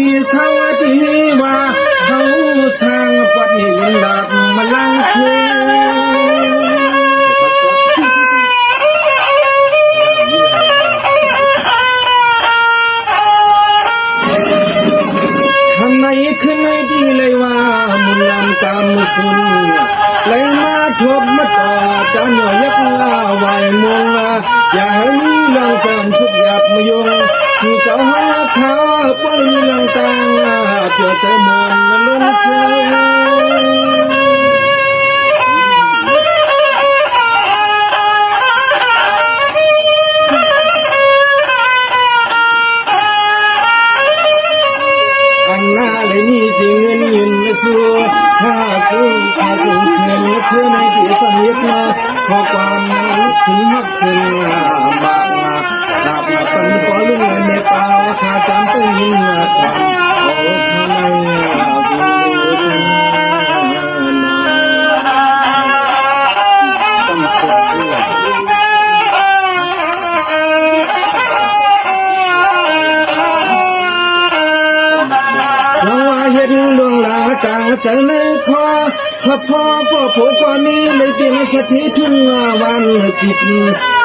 ดีสวัสดีว่าเขาสร้างปัดนิลินดาบมาลังเพทำไมขึ้นไม่ดีเลยว่ามุนลำตามมุสุนเลยมาทบมาต่อจานหน่อยยักษ์ลาวายมงอย่าให้มีลองจำสุกหยับมายงสู่เจ้าหาขาปล่อยมีลองตางเจ้าใจมนมาล้นเสียเลยมีสิเงินยืนมาสู่ข้าคือข้าสูงเงินเพื่อในที่สนิทมาพอความถึงหักขึ้นบากมาดาบมาเป็นปอลุ่งในเปล่าข้าจำเป็นยินความโอ้ทำไมเห็นดวงลากลางใจในคอสะพอก็ผูกว่ามีเลยเจนสถิทุนวันจิต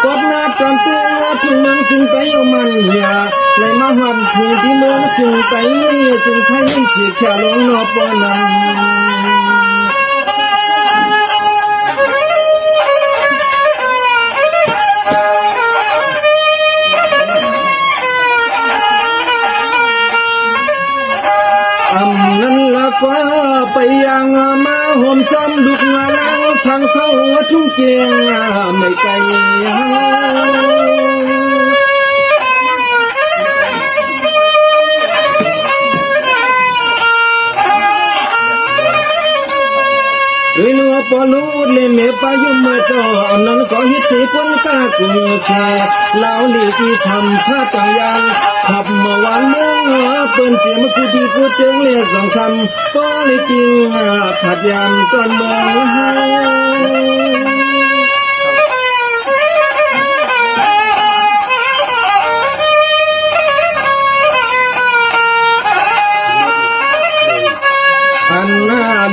กดนาจำตัวถึงเมืองสิ่งไปเอามันอย่าเลยมาหันถึงที่เมืองสิ่งไปนี่จึงไทยเสียแค่ลงนอปอนันฟ้าไปยังมาห่มจำลูกงานางช่างเศร้าทุ่งเกียงไม่ไกลด้วยนัวปอลูดเลยเมปายุมเจ้านั้นก็ฮิตสีคนกากุเสียเหล่าลีที่ทำท่าต่างยังขับเมื่อวันเมืองเปิ้นเสียมากูดีกูเจิงเรียกสองซ้ำก็เลยจริงผัดยามตอนเมือง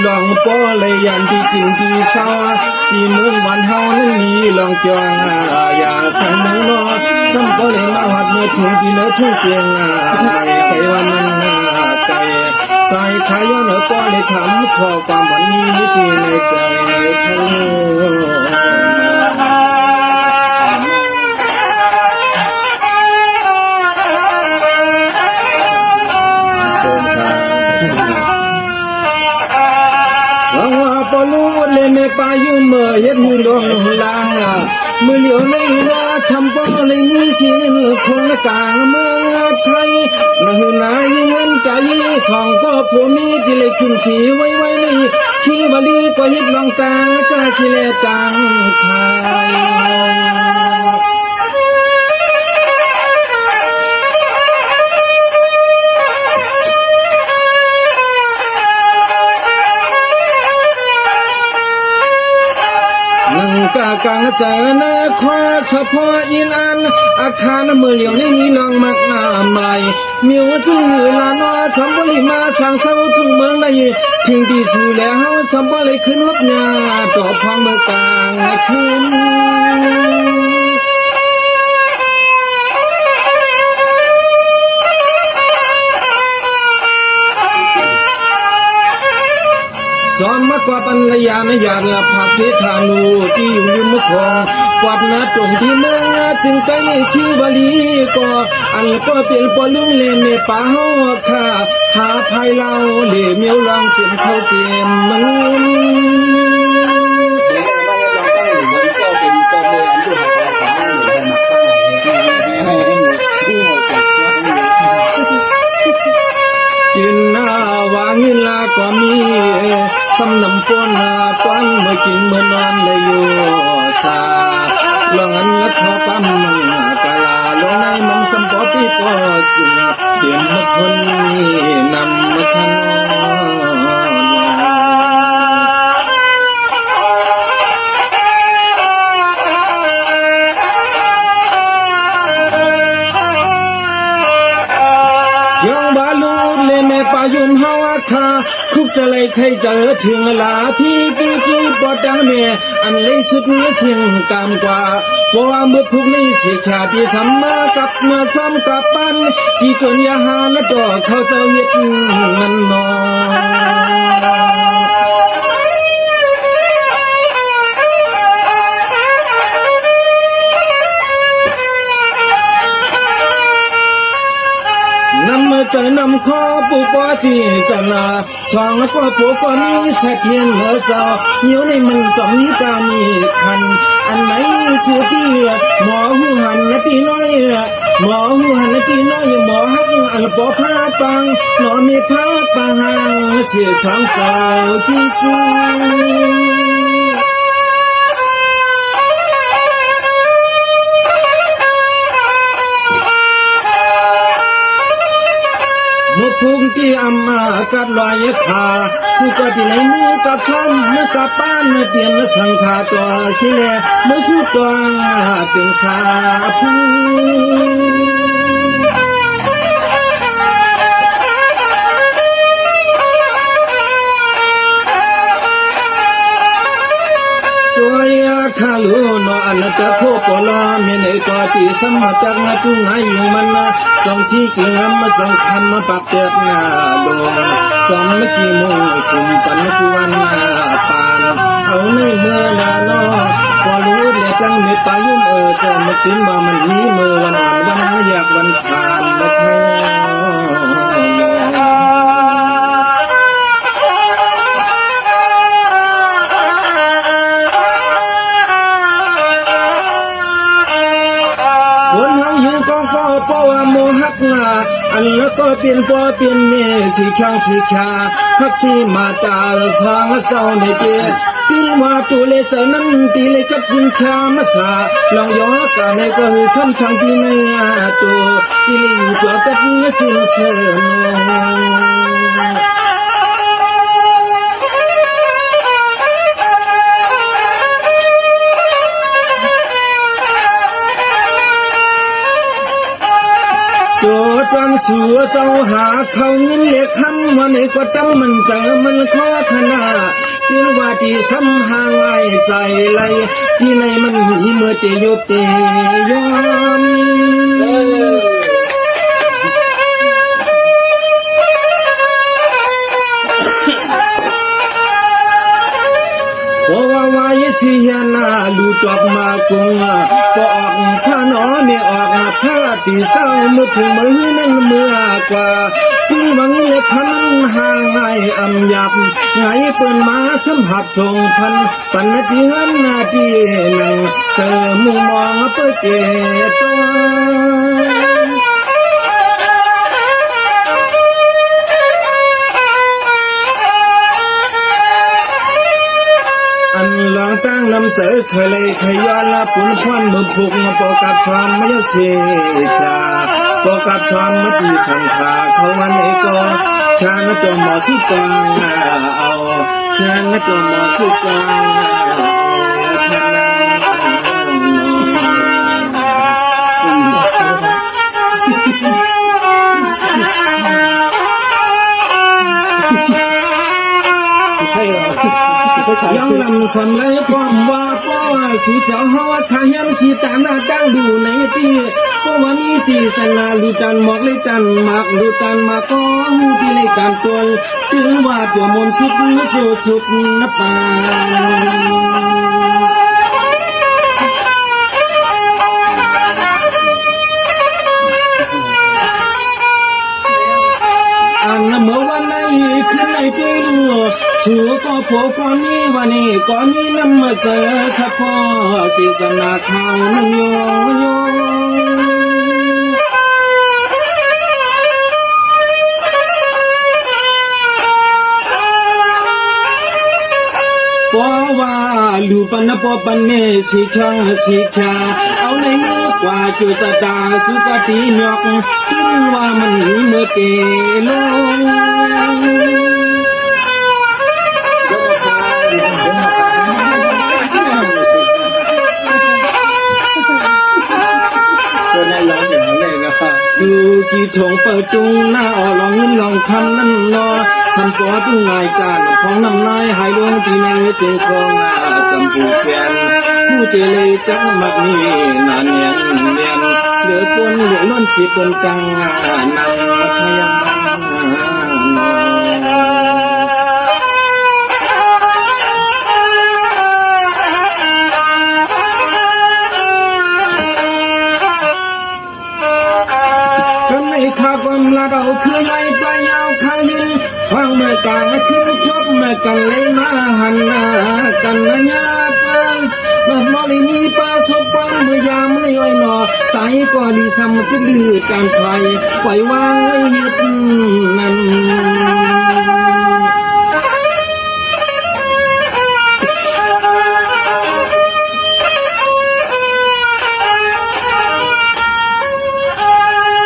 ลองปอเลยยันที่จริงที่เศร้าที่เมืองวันเฮานั้นมีลองจองอย่าสั่งเมืองนอซ้ำก็เลยมาหัดเมื่อถึงที่เนื้อทุ่งเกียงไม่ไกลวันนั้นไกลใจขายย้อนก็เลยทำขอความวันนี้ที่ในใจเธอปลูดเลยไม่ปายุ่เมื่อเห็นหูลงลางเมื่อเหลียวในนาทำปอเลยมีสิ่งคนกลางเมืองไทยมาหืนายเงินใจสองก็ผู้มีที่เลยขึ้นสีไว้นี่ที่บาลีก็ฮิตลองตางก็สิเลตังไทยกากางเจอคว้าเฉพาะอินอันอาคารเมื่อเหลียวนี้มีลองมากใหม่มีวัตถุลานอสัมบริมาสั่งเศร้าทุ่งเมืองในทิ้งที่สู่แล้วสัมบริขึ้นฮบงาต่อพองเมื่อกลางคืนสอนมากว่าปัญญาในญาณละภาษีธานูที่อยู่ริมคลองกวาดนาตรงที่เมืองจึงไปขี้บาลีก็อันก็เป็นปอลุงเลนเมป่าเฮาค่าหาภายเล่าเหลี่ยมเมียวลองเสียมเข้าเจียมมันจินหน้าวางินลาก็มีสำนำปนตอนเมื่อกินเมื่อนอนเลยอยู่สาลองอันละขอปั๊มกะลาลงในมันสำปอที่ปอจินเตียนมาทนนำมาทันยองบาลูเล แม่ปายุมเฮาอาคาคุกจะเลยใครเจอถึงลาพี่กี่จูปอดังแม่อันเลยสุดเนื้อเสียงกามกว่าเพราะว่าเมื่อพวกนี้สิขาที่สัมมากับเมื่อซ้อมกับปันที่จนยาหาและดอกเขาเจ้าเฮ็ดมันนอนำมาเจอนำข้อปุกว่าสิสนาสองก็ปุกว่ามีเสถียรเหลือเจ้าเหนียวในมันสองนี้กามีคันอันไหนสุดที่หมอหูหันนาทีน้อยหมอหูหันนาทีน้อยหมอฮักอันปอผ้าปังหนอมีผ้าปังห่างเสียสองเสาที่จูมุพุงที่อำมากัดลอยขาสุกที่ไหนมือกับทอมมือกับป้านเปลี่ยนสังขาตัวสิแลมือสุดตัวเป็นสาผู้ข้าลูนออันตะโคปลาเมเนกอติสมจักนาตุงายิงมันนะสองที่กิ่งมาสองคำมาปักเติดหน้าโดนสองเมื่อกี้มงสุมปันกวนปานเอาในเมื่อนานอพอรู้เรียกจังเมตายุ่มจะมาขึ้นมามันนี้เมื่อวันอ่อนวันอยากวันผ่านนะแท้เพราะว่าโมหักงาอันแล้วก็เปลี่ยนปอเปลี่ยนเมสีข้างสีขาฮักสีมาตาทางเศร้าในเกตินว่าตัวเลเสนั้นตีเลยกับสินค้ามาสาลองย้อนกันในก็คือช้ำทางที่ในตัวที่เลยอยู่ตัวกับสินเสนตัวจวนสัวเจ้าหาเขาเงินเล็กคำวันไหนก็ตั้งมันเจอมันขอขนาดที่ว่าที่ซ้ำห่างไอ้ใจไหลที่ในมันมีเมื่อเตยเตยอมเพราะว่าวายที่ยานาลูตอบมากงปอกผ้าหนอไม่ออกผ้าที่เจ้ามือถึงมือนั้นเมื่อกว่าถึงวังเล็กขันห่างไงอำยับไงเปิ่นมาสัมผัสส่งพันปันนาทีหันนาทีนั่งเสอมุมมองเปิดเกตลองตั้งนำเตอเคยเลยขย้อนละปุ่นควันมือผูกปอกับชอมไม่ยกเสียจาปอกับชอมมาตีสังขาเขาวันไหนก็ชาณตัวหมอสุกางเอาชาณตัวหมอสุกางยังนำสำเลยความว่าป้อสู่สาวเฮาขาเฮียนสีตาหน้าตั้งดูในปีก็ว่ามีสีสนาลูตันหมอกเลยตันหมากลูตันมาก็หูที่เลยการตัวถึงว่าตัวมนสุดสุดนับปานเมื่อวันไหนขึ้นในใจดูสู้ก็พอก็มีวันนี้ก็มีน้ำมาเจอสักพอที่สนาข่าวนุ่งยองเพราะว่าลูปันปอปันเนสีช่างสีขาเอาในมือกว่าจุดตาสุกติหยอกถึงว่ามันเมื่อเตลงตัวนั้นร้องอย่างนั้นเลยนะครับสุ จีถงเปิดจุงหน้าอ่อลองเงินลองคำนั่นนอสัมปอตุ้งนายการของน้ำนายหายลวงที่ในเจคองจำผู้แกนผู้เจเลยจักมักมีนานเนียนเนียนเหลือปนเหลือล้นสีปนกังนำพยังข้ากำลังเอาคือไล่ปลายยาวขายินฟังเมื่อกลางคือชบเมื่อกันเลยมาหันหน้ากันนะยาปาสเมื่อมอลินีปาสปันเมื่อยามเลยอ้อยหนอใจก็ดีซ้ำก็ลือการไฟปล่อยวางไว้เฮ็ดนั่น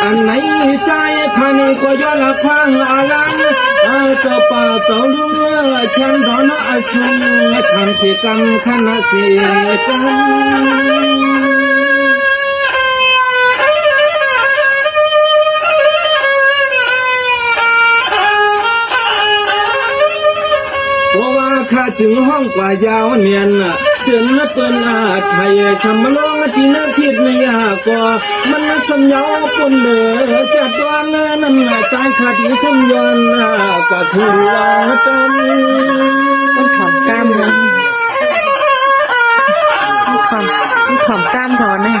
อันไหนใจข้านี่ก็ย้อนละควางอาลังเจ้าป่าเจ้าลุงแค้นร้อนอาสุงทำเสียกรรมขณะเสียกรรมเพราะว่าข้าถึงห้องกว่ายาวเนียนเตือนนับเปินอาไทยสมลองที่นักคิดในยากว่ามันสัญญาปนเดือจัดวันนั้นใจขาดที่สัญญาณกว่าคือวางจำต้องถอนกล้ามนะต้องถอนกล้ามถอนนะ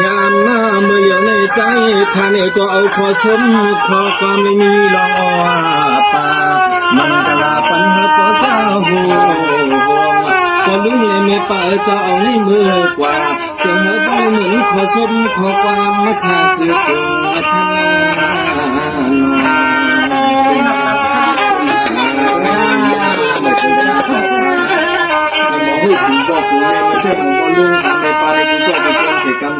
ยามหน้าเมื่อเหลียวในใจข้าเนี่ยก็เอาขอสมขอความไม่มีลองอ้อป่ามันกลาปัญหาปอก้าหัวก็รู้เลยไม่ป่าจะเอาในมือกว่าเสียงเหาไปเหมือนขอสมขอความมาขาคือส่งมาทางหมอหูบอกกูเนี่ยไม่ใช่ของคนลุงทำไปกูก็ไปเป็นเสียกรรม